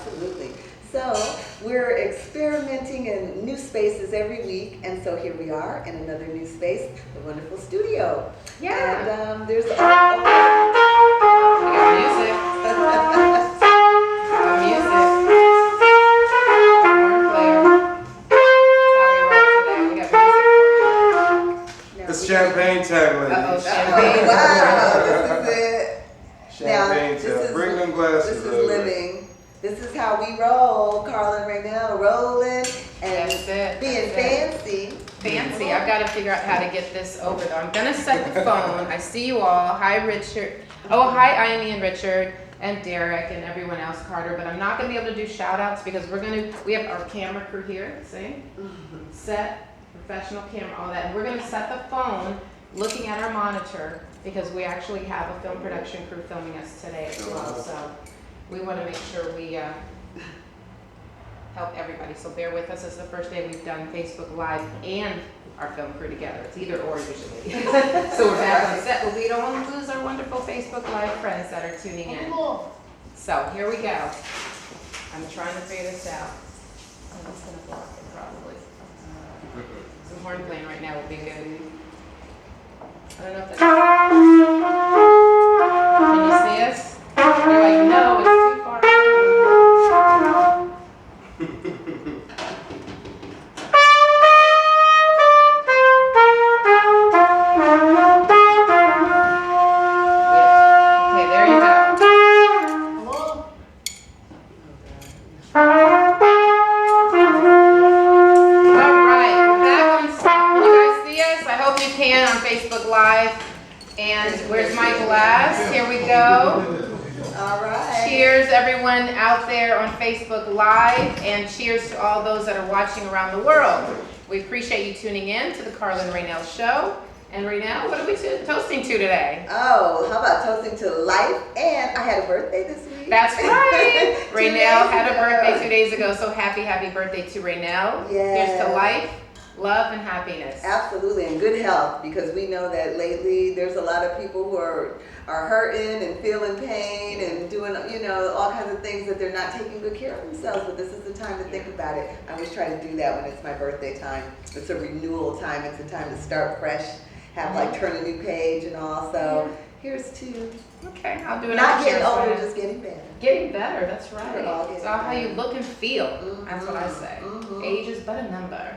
Absolutely. So we're experimenting in new spaces every week, and so here we are in another new space, the wonderful studio. Yeah. And there's We got music. It's champagne time, ladies. Uh-oh, champagne. wow, this is it. Champagne time. Bring them glasses. This is living. This is how we roll. Karla Rainelle rolling and being fancy. Fancy. I've got to figure out how to get this over though. I'm gonna set the phone. I see you all. Hi, Richard. Oh, hi, Amy and Richard and Derek and everyone else, Carter. But I'm not gonna be able to do shout outs because we have our camera crew here. See? Set, professional camera, all that. And we're gonna set the phone looking at our monitor because we actually have a film production crew filming us today as well. So we want to make sure we help everybody. So bear with us. It's the first day we've done Facebook Live and our film crew together. It's either or usually. So we're back on set, but we don't want to lose our wonderful Facebook Live friends that are tuning in. So here we go. I'm trying to figure this out. I'm just going to block it probably. Some horn playing right now will be good. I don't know if that's... Can you see us? You're like, no, it's too far. Okay, there you go. Hello? All right, we're back on set. Can you guys see us? I hope you can on Facebook Live. And where's my glass? Here we go. All right. Cheers, everyone out there on Facebook Live, and cheers to all those that are watching around the world. We appreciate you tuning in to the Karla Rainelle Show. And Rainelle, what are we toasting to today? Oh, how about toasting to life? And I had a birthday this week. That's right. Rainelle had a birthday 2 days ago, so happy birthday to Rainelle. Yes. Here's to life, love, and happiness. Absolutely, and good health, because we know that lately there's a lot of people who are hurting and feeling pain and doing, all kinds of things that they're not taking good care of themselves, but this is the time to think about it. I always try to do that when it's my birthday time. It's a renewal time. It's a time to start fresh, turn a new page and all. So here's to Okay, I'll do it. not getting older, just getting better. Getting better, that's right. We're all getting It's all how you better. look and feel. That's what I say. Age is but a number.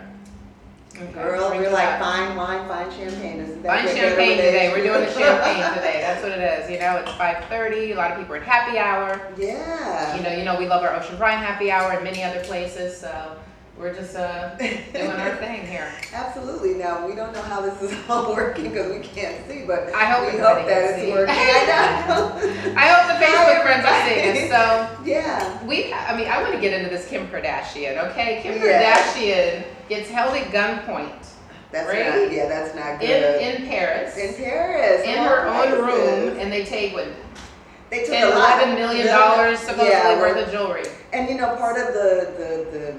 Okay, Girl, drink we're it like up. fine wine, fine champagne. Isn't that Fine what champagne it is? today. We're doing the champagne today. That's what it is. It's 5:30. A lot of people are at happy hour. Yeah. You know, we love our Ocean Prime happy hour and many other places. So we're just doing our thing here. Absolutely. Now, we don't know how this is all working because we can't see, but I hope we everybody hope that can it's see. working. I know. I hope the Facebook friends are seeing us. So Yeah. I want to get into this Kim Kardashian. Okay, Kim Yeah. Kardashian gets held at gunpoint. That's Right? not. Yeah, that's not good. In Paris. In Paris. In of her all own places. room, and they take what, They took $10, a lot. $11 million supposedly Yeah, worth of jewelry. And part of the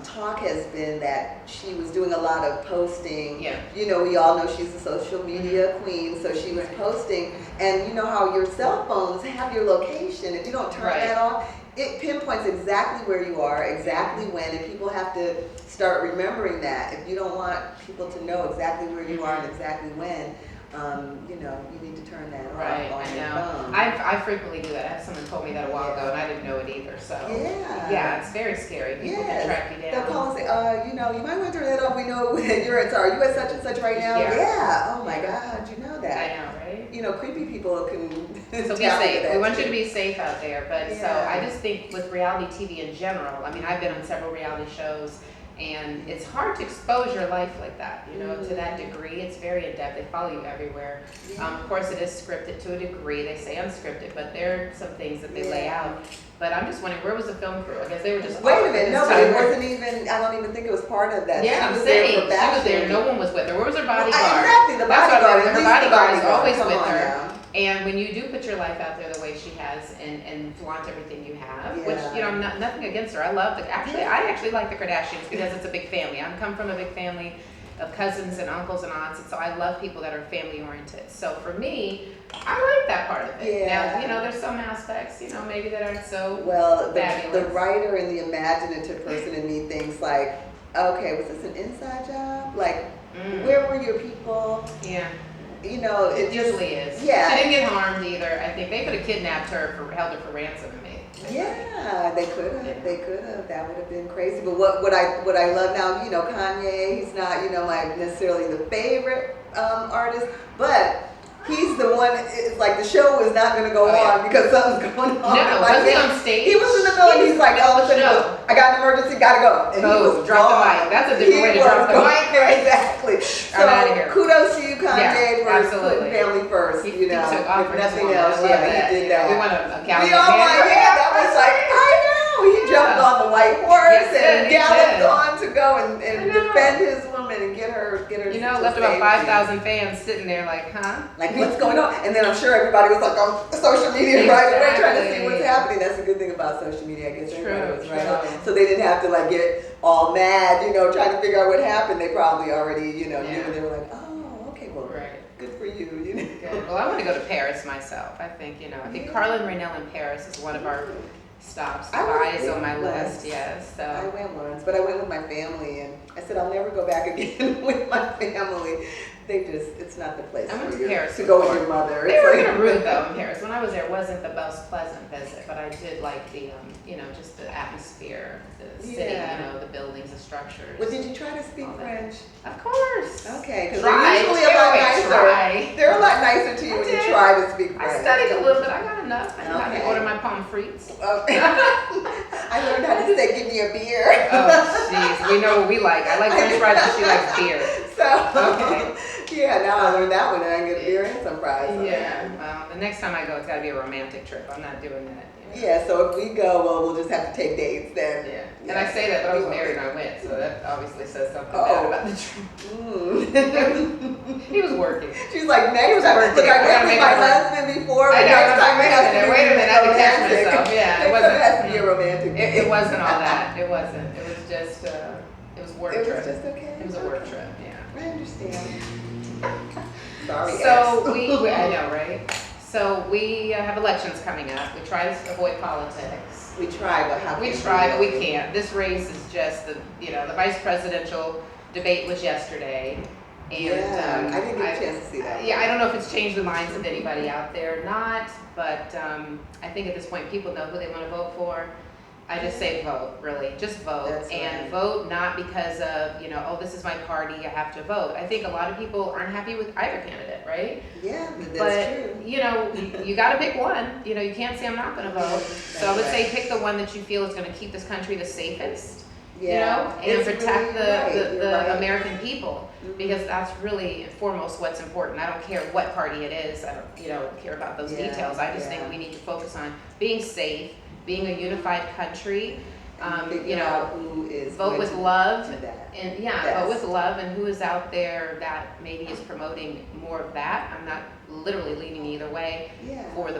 talk has been that she was doing a lot of posting. Yeah. We all know she's a social media queen, so she was posting. And you know how your cell phones have your location. If you don't turn Right. that off, it pinpoints exactly where you are, exactly when, and people have to start remembering that. If you don't want people to know exactly where you are and exactly when, you need to turn that Right, off on I your know. phone. I frequently do that. I have someone told me that a while ago, and I didn't know it either. So Yeah. it's very scary. People Yes. can track you They'll down. call and say, you might want to turn that off. We know when you're at, are you at such and such right now? Yeah. Oh my God, you know I that. know, right? Creepy people can So be tap into safe. that We want you too. to be safe out there. But so Yeah. I just think with reality TV in general, I've been on several reality shows, and it's hard to expose your life like that, to that degree. It's very in-depth. They follow you everywhere. Of course, it is scripted to a degree. They say unscripted, but there are some things that they lay out. But I'm just wondering, where was the film crew? I guess they were just Wait off a at minute, this no, but it time. wasn't even, I don't even think it was part of that. Yeah, She I'm was there saying for she was there. fashion. No one was with her. Where was her bodyguard? Exactly, the That's what bodyguard. Her At least bodyguard the is always Come with on her. now. And when you do put your life out there the way she has and flaunt everything you have, which, nothing against her. I actually like the Kardashians because it's a big family. I come from a big family, of cousins and uncles and aunts, and so I love people that are family oriented. So for me, I like that part of it. Yeah. Now, there's some aspects, maybe that aren't so Well, the fabulous. writer and the imaginative person in me thinks like, okay, was this an inside job? Like, where were your people? Yeah. It usually is. Yeah. She didn't get harmed either. I think they could have kidnapped her, held her for ransom, and made. Yeah, they could have. They could have. That would have been crazy. But what I love now, Kanye. He's not, my necessarily the favorite artist, but he's the one. It's like the show is not going to go on because something's going on. No, was he on stage? He was in the middle, and he's like, all of a sudden, I got an emergency, gotta go. And he was drop gone. the mic. That's a different way to drop the mic. Exactly. So I'm outta here. kudos to you, Kanye, for absolutely. putting family first. He If took off for nothing his else, woman. I love he did that. We want a gallant We all man. like, that was like, I know. He jumped on the white horse and he galloped did. on to go and defend his woman and get her. Left about 5,000 fans sitting there like, huh? Like, what's going on? And then I'm sure everybody was like on social media right away trying to see what's happening. That's a good thing about social media. I guess everybody was right on. So they didn't have to like get all mad, trying to figure out what happened. They probably already, knew, and they were like, oh, okay, well, good for you. Good. Well, I want to go to Paris myself. I think, I think Karla Rainelle in Paris is one of our stops. Eyes on my list, yes. So I went once, but I went with my family, and I said I'll never go back again with my family. It's not the place I went for to you Paris to go with before. your mother. They were kind of rude though in Paris. When I was there, it wasn't the most pleasant visit, but I did like the, just the atmosphere, the city, the buildings, the structures. Well, did you try to speak French? Of course. Okay, because they're usually a lot nicer. They're a lot nicer to you when you try to speak French. I studied a little bit. I got enough. I know how to order my pommes frites. I learned how to say, give me a beer. Oh, jeez. We know what we like. I like French fries and she likes beer. Yeah, now I learned that one and I get beer and some fries. Yeah, well, the next time I go, it's got to be a romantic trip. I'm not doing that. Yeah, so if we go, well, we'll just have to take dates then. Yeah, and I say that, but I was married and I went, so that obviously says something bad about the trip. He was working. She's like, next time, look, I went with my husband before, but next time it has to be wait a minute, I had to catch myself. Yeah, it wasn't. It has to be a romantic date. It wasn't all that. It wasn't. It was just, it was work trip. It was just okay. It was a work trip, yeah. I understand. Sorry, so I know, right? So we have elections coming up. We try to avoid politics. We try, but how? We try, but we can't. This race is just the vice presidential debate was yesterday, and I didn't get a chance to see that. Yeah, I don't know if it's changed the minds of anybody out there or not, but I think at this point people know who they want to vote for. I just say vote, really. Just vote. That's and right. Vote not because of, oh, this is my party, I have to vote. I think a lot of people aren't happy with either candidate, right? Yeah, that's but, true. You got to pick one. You can't say I'm not going to vote. So I would say pick the one that you feel is going to keep this country the safest, and protect the American people. Mm-hmm. Because that's really foremost what's important. I don't care what party it is. I don't care about those details. I just think we need to focus on being safe, being a unified country, who is vote with love, and yes. Vote with love, and who is out there that maybe is promoting more of that. I'm not literally leaning either way for the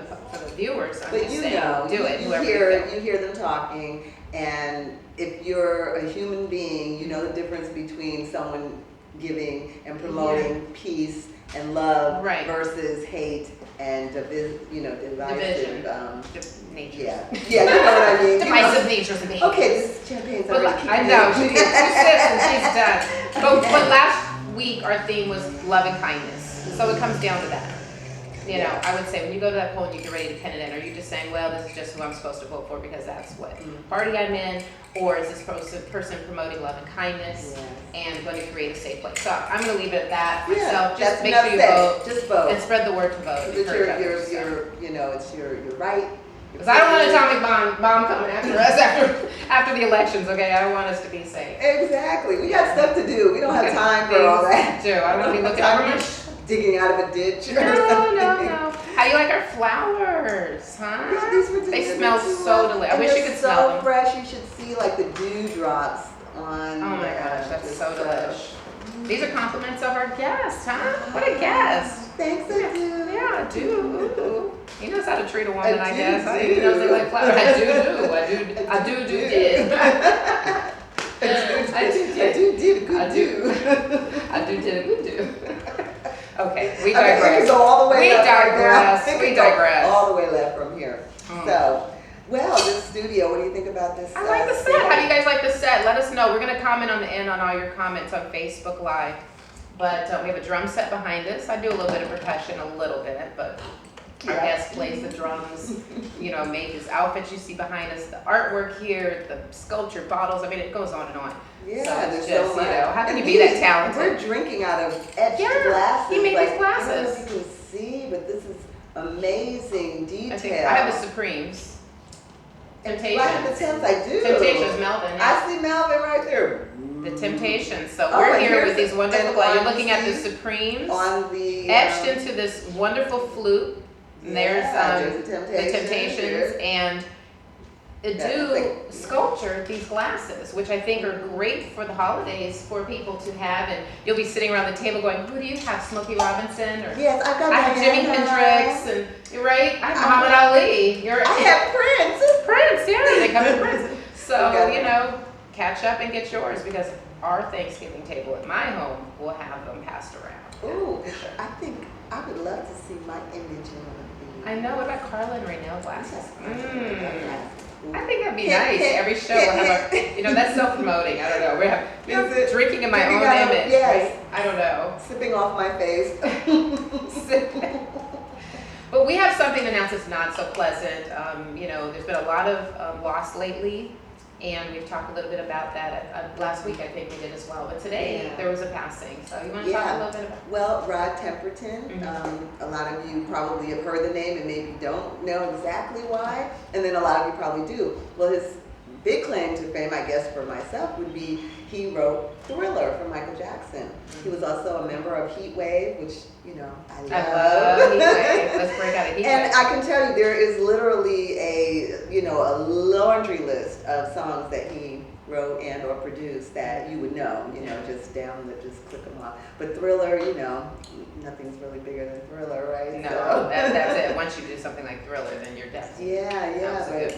viewers. I'm just saying, do it. You hear them talking, and if you're a human being, you know the difference between someone giving and promoting peace and love versus hate and divisive. Nature. Yeah, you know what I mean. Divisive natures of behavior. Okay, this champagne's But already I know, she sips and she's done. But last week our theme was love and kindness. So it comes down to that. I would say when you go to that poll and you get ready to pin it in, are you just saying, well, this is just who I'm supposed to vote for because that's what party I'm in, or is this person promoting love and kindness and going to create a safe place? So I'm going to leave it at that myself. Just make sure you vote. Just vote. And spread the word to vote. It's your right. Because I don't want an atomic bomb coming after us after the elections, okay? I want us to be safe. Exactly. We got stuff to do. We don't have time for all that. I want to be looking over digging out of a ditch or something. No. How do you like our flowers, huh? They smell so delicious. I wish you could smell them. So fresh. You should see like the dewdrops on. Oh my gosh, that's so delicious. These are compliments of our guest, huh? What a guest. Thanks, I do. Yeah, I do. He knows how to treat a woman, I guess. He knows they like flowers. I do. I do. Okay, we I mean, it digress. can go all the way We left right now. digress. It can We go digress. all the way left from here. So, well, this studio, what do you think about this? I like the set. How do you guys like the set? Let us know. We're going to comment on the end on all your comments on Facebook Live. But we have a drum set behind us. I do a little bit of percussion, a little bit, but our guest plays the drums, made his outfits you see behind us, the artwork here, the sculpture bottles. I mean, it goes on and on. Yeah, so there's it's just, so much. how can you be that talented? We're drinking out of etched Yeah, glasses. he made like, these glasses. I don't know if you can see, but this is amazing detail. I have the Supremes. Temptations. Right at the Thames, I do. Temptations, Melvin. Yeah. I see Melvin right there. The Temptations. So Oh, we're and here here's with these the- wonderful and glass. You're on looking at the the- Supremes On the etched into this wonderful flute. And there's the the Temptations and sculptured these glasses, which I think are great for the holidays for people to have. And you'll be sitting around the table going, "Who do you have? Smokey Robinson or Yes, I've got I have Jimi Hendrix and you're right. I have Muhammad Ali. I have Prince. Prince. Yeah, they come in Prince. So Okay. catch up and get yours because our Thanksgiving table at my home will have them passed around. Ooh, For sure. I think I would love to see my image in one of these. I know. What about Karla Rainelle glasses? I I think that'd be nice. Every show will have a, that's self-promoting. I don't know. We're drinking in my own image. Yes. I don't know. Sipping off my face. But we have something to announce that's not so pleasant. There's been a lot of loss lately, and we've talked a little bit about that. Last week, I think we did as well. But today, there was a passing. So you want to talk a little bit about it? Well, Rod Temperton, a lot of you probably have heard the name and maybe don't know exactly why, and then a lot of you probably do. Well, his big claim to fame, I guess for myself, would be he wrote Thriller for Michael Jackson. He was also a member of Heat Wave, which, I love. I love Heat Wave. Let's break out a Heat Wave. And I can tell you there is literally a laundry list of songs that he wrote and or produced that you would know, just just click them off. But Thriller, nothing's really bigger than Thriller, right? No, that's it. Once you do something like Thriller, then you're definitely.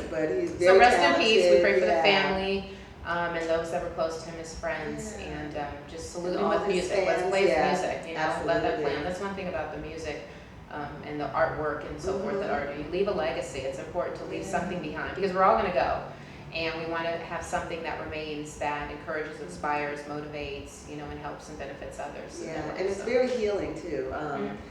But he's very So rest talented. in peace. We pray for the family and those that were close to him, his friends, and just salute him with music. Let's play his music. Let that play. And that's one thing about the music. And the artwork and so forth that you leave a legacy. It's important to leave something behind because we're all going to go. And we want to have something that remains that encourages, inspires, motivates, and helps and benefits others. Yeah, and it's very healing too,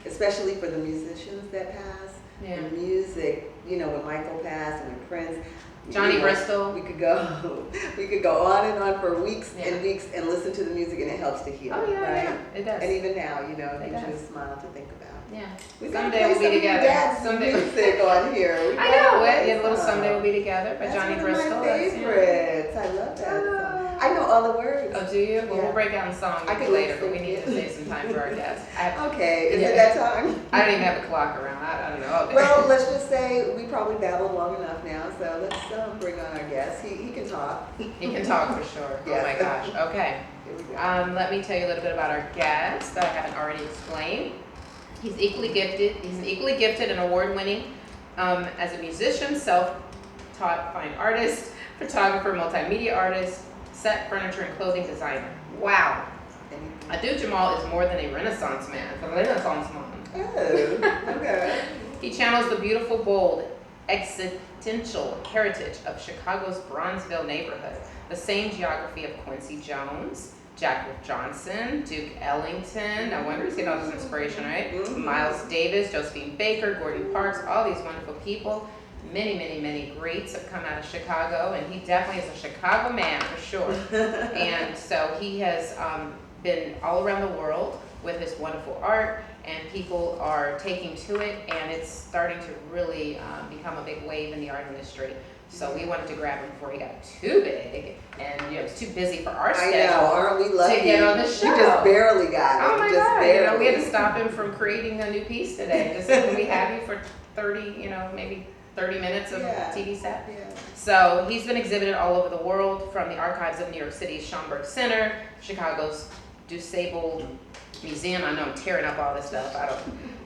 especially for the musicians that pass. Yeah. The music, when Michael passed and when Prince. Johnny Bristol. We could go on and on for weeks and weeks and listen to the music, and it helps to heal. Oh yeah, right? it does. And even now, it It gives you a does. smile to think about. Yeah. We Someday we'll be together. Someday. Music on here. I know. A little Someday We'll Be Together by That's Johnny one Bristol. of my favorites. I love that song. I know all the words. Oh, do you? Well, we'll break down the song I could later, but sing we need it. to save some time for our guests. Okay, is Yeah. it that time? I don't even have a clock around. I don't know. Okay. Well, let's just say we probably babbled long enough now, so let's bring on our guest. He can talk. He can talk for sure. Yes. Oh my gosh. Okay. Here we go. Let me tell you a little bit about our guest that I haven't already explained. He's equally gifted. He's an equally gifted and award-winning as a musician, self-taught fine artist, photographer, multimedia artist, set, furniture, and clothing designer. Wow. Adu Jahmal is more than a Renaissance man. A Renaissance man. Oh, okay. He channels the beautiful, bold, existential heritage of Chicago's Bronzeville neighborhood, the same geography of Quincy Jones, Jack Johnson, Duke Ellington, no wonder he's getting all this inspiration, right? Mm-hmm. Miles Davis, Josephine Baker, Gordon Parks, all these wonderful people. Many, many, many greats have come out of Chicago, and he definitely is a Chicago man for sure. And so he has been all around the world with his wonderful art, and people are taking to it, and it's starting to really become a big wave in the art industry. So we wanted to grab him before he got too big, and it's too busy for our schedule. I know, aren't we lucky? To get on the show. You just barely got it. Oh my just God! barely. We had to stop him from creating a new piece today. Just when we have you for 30, maybe 30 minutes of TV set. Yeah. So he's been exhibited all over the world, from the archives of New York City's Schomburg Center, Chicago's Disabled Museum. I know I'm tearing up all this stuff.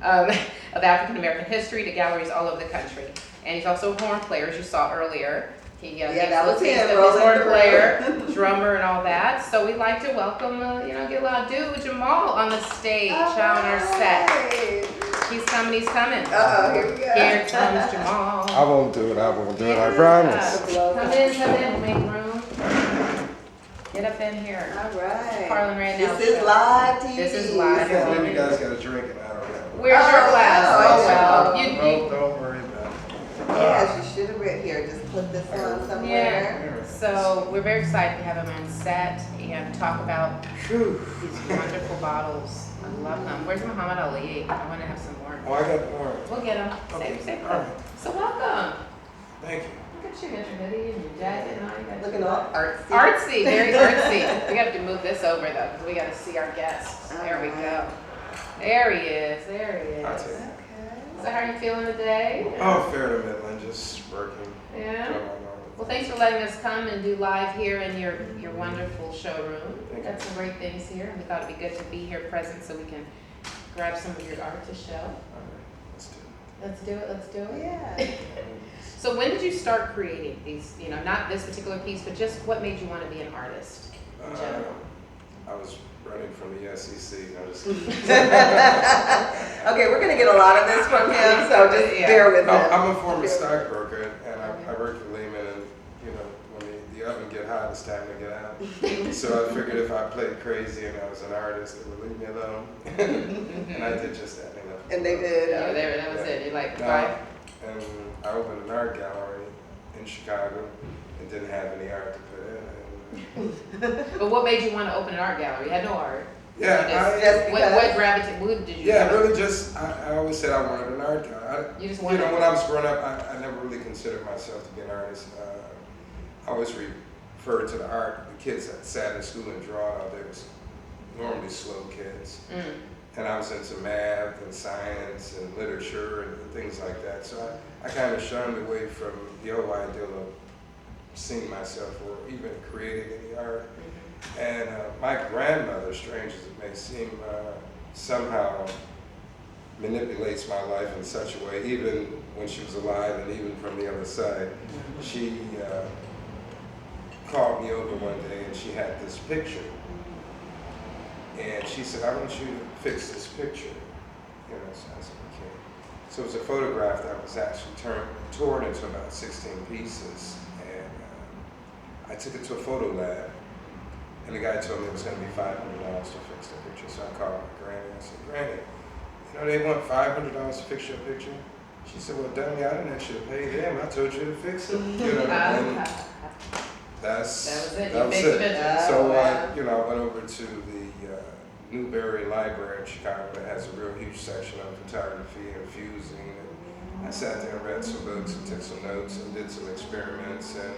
Of African American history to galleries all over the country. and he's also a horn player, as you saw earlier. He that was him, his rolling horn the player, drummer, and all that. So we'd like to welcome, get a lot of dude with Jahmal on the stage on our set. He's coming. Here we go. Here comes Jahmal. I won't do it, I promise. Come in, we'll make room. Get up in here. All right. Karla Rainelle This is Show. live TV. This is live. I can't believe you guys got a drink and I don't have one. Where's your glass? Oh, well. No, don't worry about it. Yes, you should have read here. Just put this on somewhere. Yeah. So we're very excited to have him on set and talk about Phew. these wonderful bottles. I love them. Where's Muhammad Ali? I want to have some more. Oh, I got more. We'll get him. Okay. Same. All right. So welcome. Thank you. Look at you. You got your hoodie and your jacket and all. You got Looking your- all artsy. Artsy, very artsy. We have to move this over though, because we got to see our guests. There we go. There he is. I'll take it. Okay. So how are you feeling today? Oh, fair to Midland, just working. Yeah. Doing my normal Well, thing. thanks for letting us come and do live here in your wonderful showroom. Thank Got some great things here, and we thought it'd be good to be here present so we can grab some of your art to show. All right, let's do it. Let's do it. Yeah. So when did you start creating these, not this particular piece, but just what made you want to be an artist in general? I was running from the SEC. No, just kidding. Okay, we're gonna get a lot of this from him, so just bear with No, him. I'm a former stockbroker, and I worked for Lehman, and when the oven get hot, it's time to get out. So I figured if I played crazy and I was an artist, they would leave me alone. And I did just that. They left me And they alone. did. Yeah, there, that was it. You're like, No, bye. and I opened an art gallery in Chicago and didn't have any art to put in. But what made you want to open an art gallery? You had no art. Yeah, Just What because. gravitated? What did you? Yeah, really just, I always said I wanted an art gallery. You just wanted. When I was growing up, I never really considered myself to be an artist. I always referred to the art, the kids that sat in school and draw all day was normally slow kids. Mm. And I was into math and science and literature and things like that. So I kind of shunned away from the whole ideal of seeing myself or even creating any art. And my grandmother, strange as it may seem, somehow manipulates my life in such a way, even when she was alive and even from the other side. She called me over one day and she had this picture. And she said, I want you to fix this picture. So I said, okay. So it was a photograph that was actually torn into about 16 pieces. And I took it to a photo lab. And the guy told me it was going to be $500 to fix the picture. So I called my granny. I said, Granny, they want $500 to fix your picture? She said, well, dummy, I didn't ask you to pay them. I told you to fix it. And That was it. That You was fixed the it. picture. So wow. I went over to the Newberry Library in Chicago that has a real huge section on photography and fusing. And I sat there and read some books and took some notes and did some experiments. And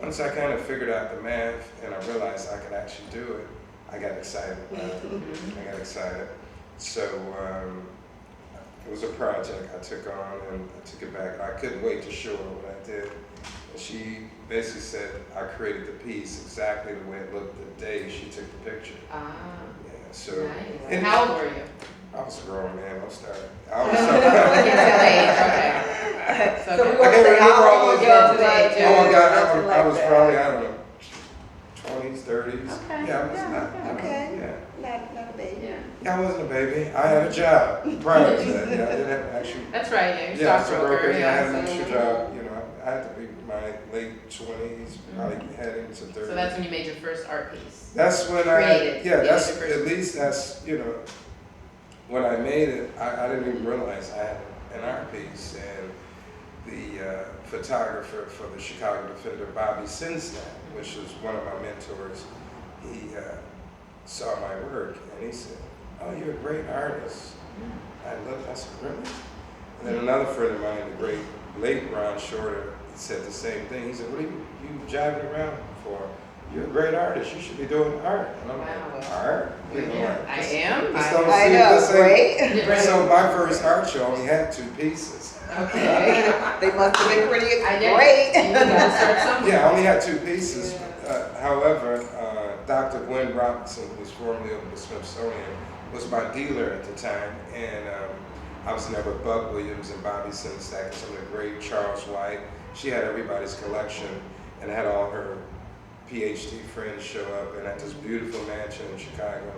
once I kind of figured out the math and I realized I could actually do it, I got excited about it. I got excited. So it was a project I took on and I took it back. I couldn't wait to show her what I did. And she basically said I created the piece exactly the way it looked the day she took the picture. Ah, Yeah, so nice. and How old were you? I was a grown man. I'm starting. I I was can't tell age. Okay. So So we okay. won't I can't say how remember all old those you numbers. were, Yeah, but, yeah. Oh my God, nothing I was like probably, that. I don't know, 20s, 30s. Okay. Yeah, I was Yeah, not. Okay. Yeah. Not a baby. Yeah. Yeah, I wasn't a baby. I had a job prior to that. Yeah, I didn't have actually. That's right. Yeah, you're Yeah, stockbroker. I had an Yeah. extra So, job. I had to be in my late 20s, probably heading to 30s. so that's when you made your first art piece. That's when Created. yeah, that's Your first- at least that's when I made it. I didn't even realize I had an art piece, and the photographer for the Chicago Defender, Bobby Sinsnap, which was one of my mentors, he saw my work and he said, "Oh, you're a great artist." I looked. I said, "Really?" And then another friend of mine, the great late Ron Shorter, said the same thing. He said, "What are you jiving around for? You're a great artist. You should be doing art." And I'm Wow. like, "Art?" Yeah, I am. This I- don't I seem- know, this ain't- right? So my first art show only had 2 pieces. Okay. They must have been pretty I did. great. You gotta start somewhere. Yeah, I only had 2 pieces. However, Dr. Gwen Robinson, who was formerly over the Smithsonian, was my dealer at the time, and I was never Buck Williams and Bobby Sinstack and some of the great Charles White. She had everybody's collection and had all her PhD friends show up, and at this beautiful mansion in Chicago.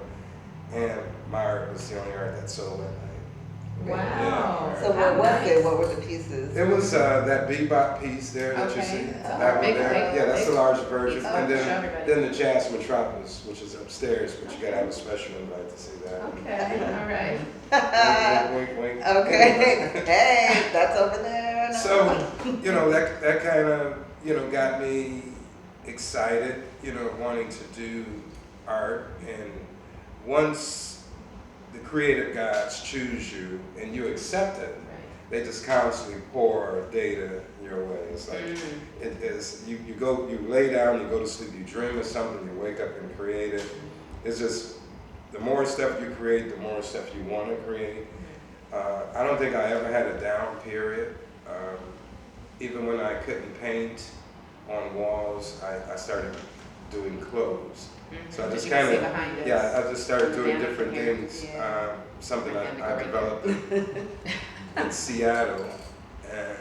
And my art was the only art that sold that night. Wow. Yeah. So what was it? What were the pieces? It was that bebop piece there that you Okay. see. It's That one big, there. big, Yeah, that's big the large version. piece. And Show then, everybody. then the Jazz Metropolis, which is upstairs, but you gotta have a special invite to see that. Okay, all right. Wink, wink, wink. Okay. Hey, that's over there. So, you know, that kind of, you know, got me excited, you know, wanting to do art. And once the creative gods choose you and you accept it, they just constantly pour data your way. It's like, it is, you lay down, you go to sleep, you dream of something, you wake up and create it. It's just, the more stuff you create, the more stuff you want to create. I don't think I ever had a down period. Even when I couldn't paint on walls, I started doing clothes. So I just You can kind see behind of, us. yeah, I just started doing Down different here. things. Yeah. Something I Right developed in Seattle, and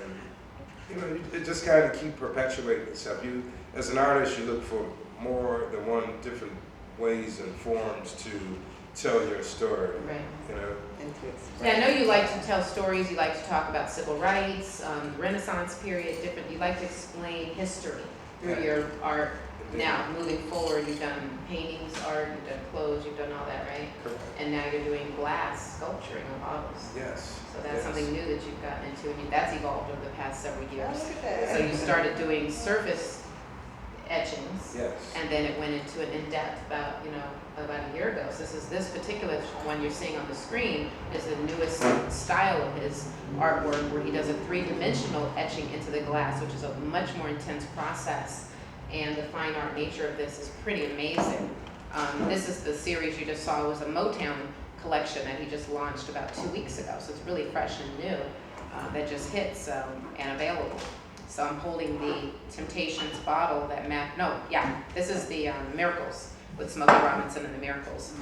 you know, it just kind of keep perpetuating itself. You, as an artist, you look for more than one different ways and forms to tell your story. Right. You know. Yeah, I know you like to tell stories, you like to talk about civil rights, Renaissance period, different, you like to explain history through Yeah. your art. Now, moving forward, you've done paintings, art, you've done clothes, you've done all that, right? Correct. And now you're doing glass sculpturing on bottles. Yes. So that's Yes. something new that you've gotten into, and that's evolved over the past several years. Look at that. So you started doing surface etchings, Yes. and then it went into an in-depth about a year ago. So this particular one you're seeing on the screen is the newest style of his artwork, where he does a three-dimensional etching into the glass, which is a much more intense process. And the fine art nature of this is pretty amazing. This is the series you just saw, was a Motown collection that he just launched about 2 weeks ago. So it's really fresh and new, that just hits and available. So I'm holding the Temptations bottle that this is the Miracles with Smokey Robinson and the Miracles.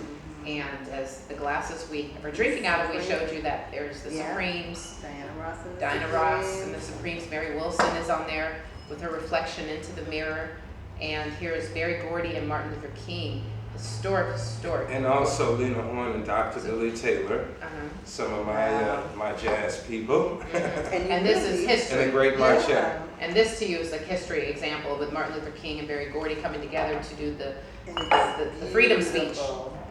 And as the glasses we are drinking out of, we showed you that there's the Yeah. Supremes, Diana Ross and the Supremes. Mary Wilson is on there with her reflection into the mirror. And here's Berry Gordy and Martin Luther King. Historic. And also Lena Horne and Dr. Billy Taylor, Uh-huh. some of my jazz people, And this is history. and a great Marchette. And this to you is a history example with Martin Luther King and Berry Gordy coming together to do the freedom speech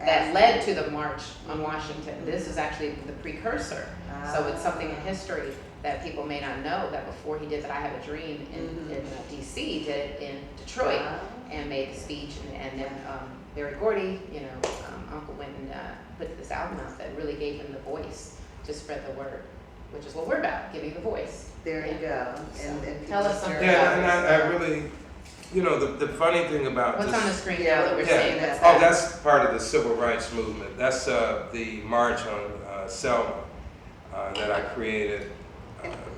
that led to the March on Washington. This is actually the precursor. So it's something in history that people may not know, that before he did that I Have a Dream in DC, did it in Detroit and made the speech. And then Berry Gordy, Uncle went and put this album out that really gave him the voice to spread the word, which is what we're about, giving the voice. There you go. And tell us something Yeah, about and this. I really, the funny thing about What's this. on the screen now that we're seeing? What's Oh, that? that's part of the civil rights movement. That's the march on Selma that I created.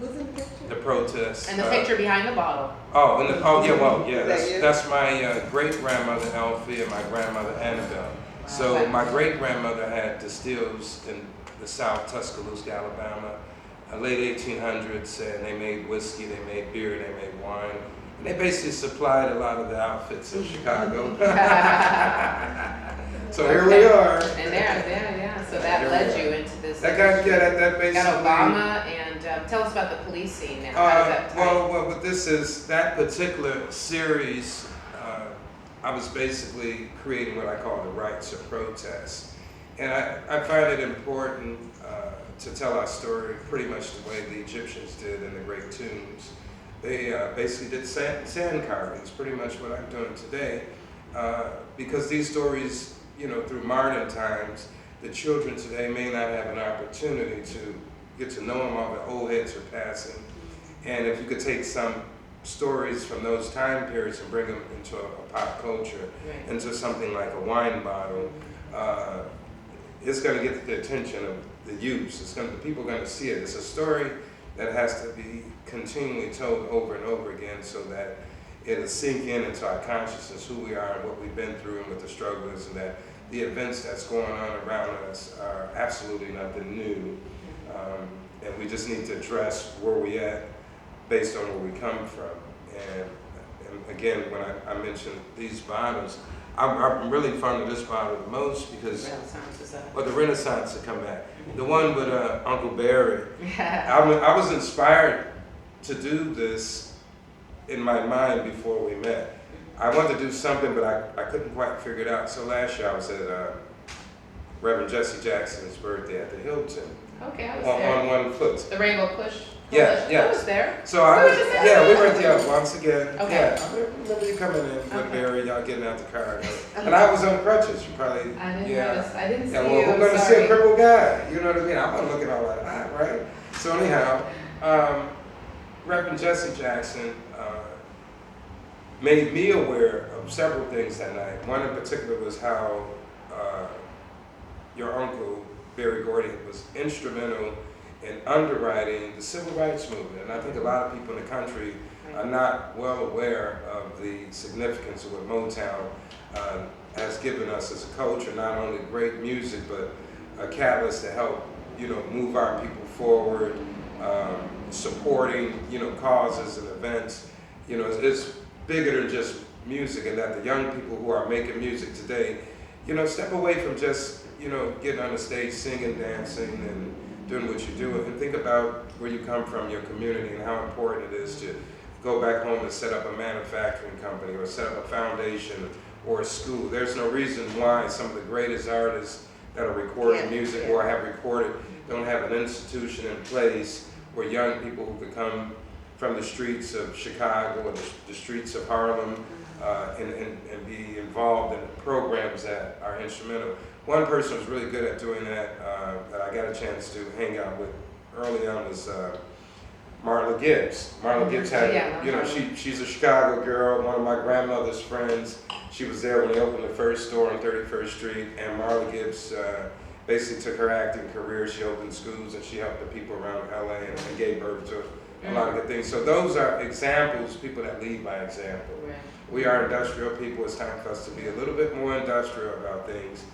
Who's in the picture? The protest. And the picture behind the bottle. That's my great grandmother Elfie and my grandmother Annabelle. So my great grandmother had distills in the South Tuscaloosa, Alabama, late 1800s, and they made whiskey, they made beer, they made wine. And they basically supplied a lot of the outfits in Chicago. So here we are. And yeah. So that Here we led are. you into this. That basically. Got Obama, and tell us about the police scene now. How does that tie? Well, but this is that particular series. I was basically creating what I call the rights of protest, and I find it important to tell our story pretty much the way the Egyptians did in the great tombs. They basically did sand carvings, pretty much what I'm doing today, because these stories, through modern times, the children today may not have an opportunity to get to know them. All the old heads are passing, and if you could take some stories from those time periods and bring them into a pop culture, Right. into something like a wine bottle, it's going to get the attention of the youth. The people are going to see it. It's a story that has to be continually told over and over again, so that it'll sink into our consciousness who we are and what we've been through and what the struggle is, and that the events that's going on around us are absolutely nothing new. And we just need to address where we at based on where we come from. And again, when I mentioned these bottles, I'm really fond of this bottle the most because Renaissance is up. well, the Renaissance to come back. The one with Uncle Barry. I was inspired to do this in my mind before we met. I wanted to do something, but I couldn't quite figure it out. So last year I was at Reverend Jesse Jackson's birthday at the Hilton. Okay, I was there. On one foot. The Rainbow Push. Yeah, I yeah. was there. So I was, Where was it? yeah, we were at the once again. Okay. Yeah, I remember you coming in with Okay. Barry, y'all getting out the car. And I was on crutches. You probably, I didn't yeah. notice. I didn't see Yeah, you. well, we're I'm going to see sorry. a crippled guy. You know what I mean? I'm not looking all like that, right? So anyhow, Reverend Jesse Jackson made me aware of several things that night. One in particular was how your uncle, Barry Gordy, was instrumental in underwriting the civil rights movement. And I think a lot of people in the country are not well aware of the significance of what Motown has given us as a culture, not only great music, but a catalyst to help, move our people forward, supporting, causes and events. It's bigger than just music, and that the young people who are making music today, step away from just, getting on the stage, singing, dancing, and doing what you do, and think about where you come from, your community, and how important it is to go back home and set up a manufacturing company or set up a foundation or a school. There's no reason why some of the greatest artists that are recording music or have recorded don't have an institution in place where young people who could come from the streets of Chicago or the streets of Harlem and be involved in programs that are instrumental. One person who's really good at doing that that I got a chance to hang out with early on was Marla Gibbs. Marla Gibbs had, she's a Chicago girl, one of my grandmother's friends. She was there when they opened the first store on 31st Street, and Marla Gibbs basically took her acting career. She opened schools and she helped the people around LA and gave birth to a lot of good things. So those are examples, people that lead by example. Right. We are industrial people. It's time for us to be a little bit more industrial about things.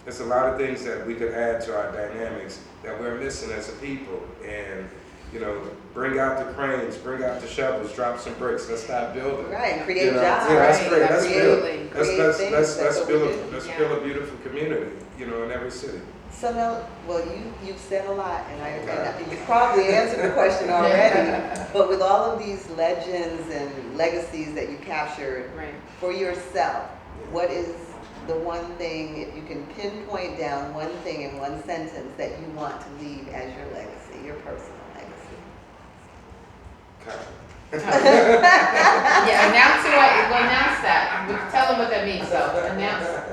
There's a lot of things that we could add to our dynamics that we're missing as a people. And, bring out the cranes, bring out the shovels, drop some bricks, let's start building. Right, create jobs. Yeah, that's Right, great. absolutely. Let's build a beautiful community, in every city. So now, well, you've said a lot, and you probably answered the question already. But with all of these legends and legacies that you captured, Right. for yourself, what is the one thing, if you can pinpoint down one thing in one sentence that you want to leave as your legacy, your personal legacy? Yeah, announce that. Tell them what that means, though.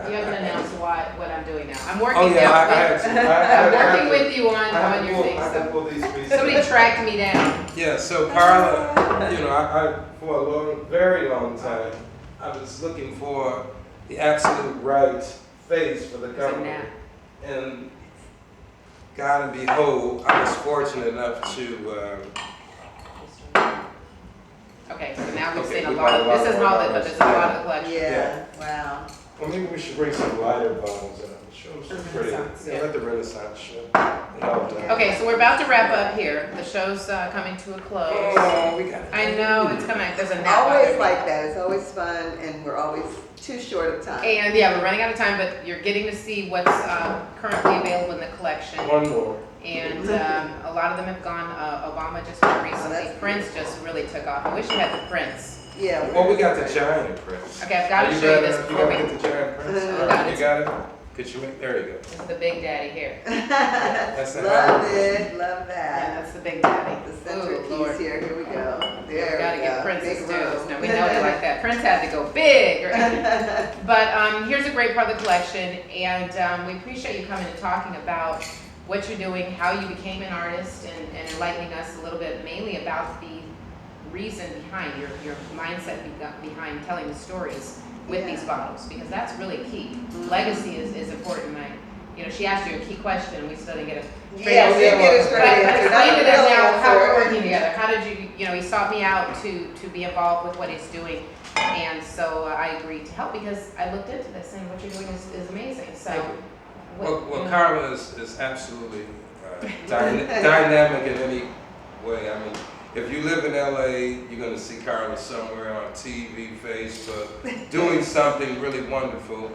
You haven't announced what I'm doing now. I'm working now. I'm working with you on your thing. So somebody tracked me down. Yeah, so Karla, I for a very long time, I was looking for the absolute right face for the company. And God and behold, I was fortunate enough to Okay, so now we've Okay, seen a we lot got of, a lot this is more all of it, but numbers. there's a lot of the collection. Yeah, wow. well, maybe we should bring some lighter bones and show them some pretty. Renaissance, Yeah, yeah. let the Renaissance show. Okay, so we're about to wrap up here. The show's coming to a close. Oh, we got it. I know, it's coming, there's a nap. Always like that. It's always fun, and we're always too short of time. And yeah, we're running out of time, but you're getting to see what's currently available in the collection. One more. And a lot of them have gone, Obama just went recently, that's Prince just really took off. I wish you had the Prince. Yeah. Well, we got the giant Prince. Okay, I've got to show you this You before we, gotta get the giant Prince. Mhm. All right, you got it? Could you make, there you go. this is the big daddy here. That's the Love hat. it, love Yeah, that. that's the big daddy. The Ooh, centerpiece Lord. here we go. We There gotta we get go. Prince's Big too. room. No, we know you like that. Prince had to go big. Right? But here's a great part of the collection, and we appreciate you coming and talking about what you're doing, how you became an artist, and enlightening us a little bit, mainly about the reason behind your mindset behind telling the stories with these bottles, because that's really key. Legacy is important. She asked you a key question, and we still didn't get a straight Yeah, answer. we didn't get a straight But answer. explain Not to a them real now how we're answer. working together. How did you, he sought me out to be involved with what he's doing, and so I agreed to help because I looked into this, and what you're doing is amazing. So, Well, Karla is absolutely dynamic in any way. I mean, if you live in LA, you're going to see Karla somewhere on TV, Facebook, doing something really wonderful.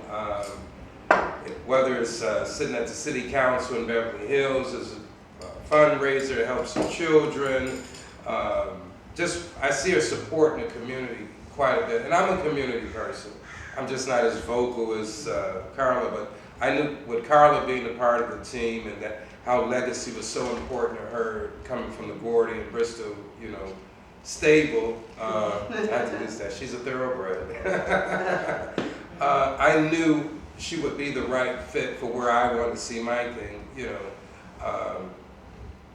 Whether it's sitting at the city council in Beverly Hills as a fundraiser to help some children. I see her supporting the community quite a bit. And I'm a community person. I'm just not as vocal as Karla, but I knew with Karla being a part of the team and that how legacy was so important to her coming from the Gordy and Bristol, stable. I have to use that. She's a thoroughbred. I knew she would be the right fit for where I wanted to see my thing.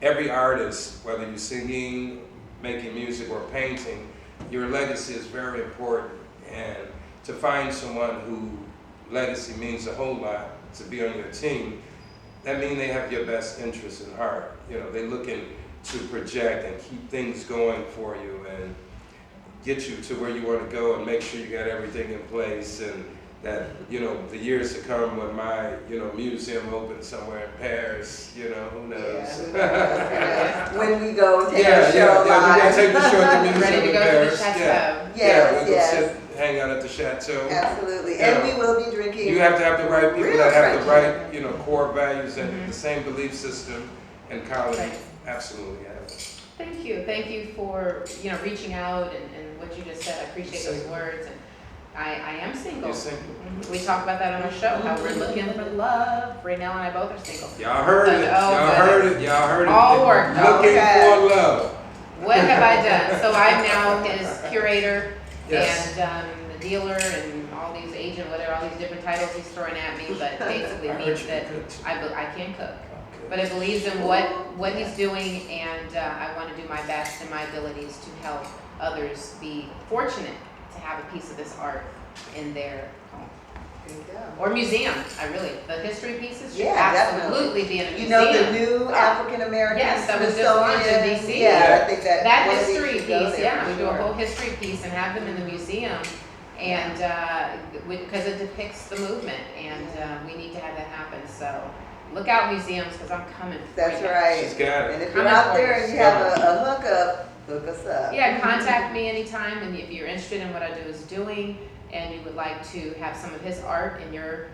Every artist, whether you're singing, making music, or painting, your legacy is very important. And to find someone who legacy means a whole lot to be on your team, that means they have your best interest in heart. They're looking to project and keep things going for you and get you to where you want to go and make sure you got everything in place, and that, the years to come when my, museum opens somewhere in Paris, who knows? Yeah, when we go take a show we're going to take the show at the museum Ready to in go Paris. to the chateau. We'll go sit, hang out at the chateau. Absolutely, and we will be drinking. You have to have the right people real that have the French. right, core values and the same belief system, and Karla Right. absolutely have it. Thank you for, reaching out and what you just said. I appreciate those words. And I am single. You're single. We talk about that on our show, how we're looking for love. Rainelle and I both are single. Y'all heard it. Y'all heard it. All worked. Looking Okay. for love. What have I done? So I'm now his curator Yes. and the dealer and all these agent, whatever, all these different titles he's throwing at me, but basically I heard means you that could too. I can cook. Okay. But I believe in what he's doing, and I want to do my best in my abilities to help others be fortunate to have a piece of this art in their home. There you go. Or museum, the history pieces should Yeah, definitely. absolutely be in a museum. The new African American Yes, that was just launched in Smithsonian. DC. Yeah, I think That one of these history should go piece, there we for do a sure. whole history piece and have them in the museum, and because it depicts the movement, and we need to have that happen. So look out, museums, because I'm coming for That's you. right. She's got And it. if you're Coming out for there us. and you have a hookup, hook us up. Yeah, contact me anytime, and if you're interested in what I do is doing, and you would like to have some of his art in your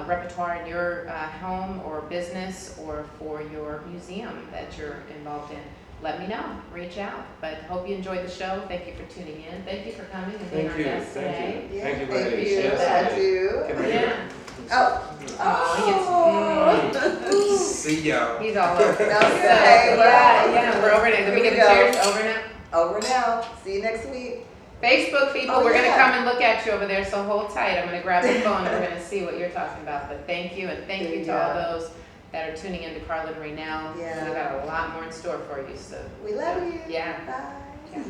repertoire in your home or business or for your museum that you're involved in, let me know. Reach out. But hope you enjoyed the show. Thank you for tuning in. Thank you for coming and being our guest today. Yeah, Thank you, thank ladies. you. Yes, I do. Can I Yeah. Oh. See y'all. He's all over. Okay, So, well, yeah, we're over now. Did we here get we the go. cheers? Over now. Over now. See you next week. Facebook people, Oh, we're gonna yeah. come and look at you over there, so hold tight. I'm gonna grab the phone and we're gonna see what you're talking about. But thank you, and thank you to all those that are tuning in to Karla Rainelle. Yeah. We got a lot more in store for you, so. We love you. Yeah. Bye. Yeah.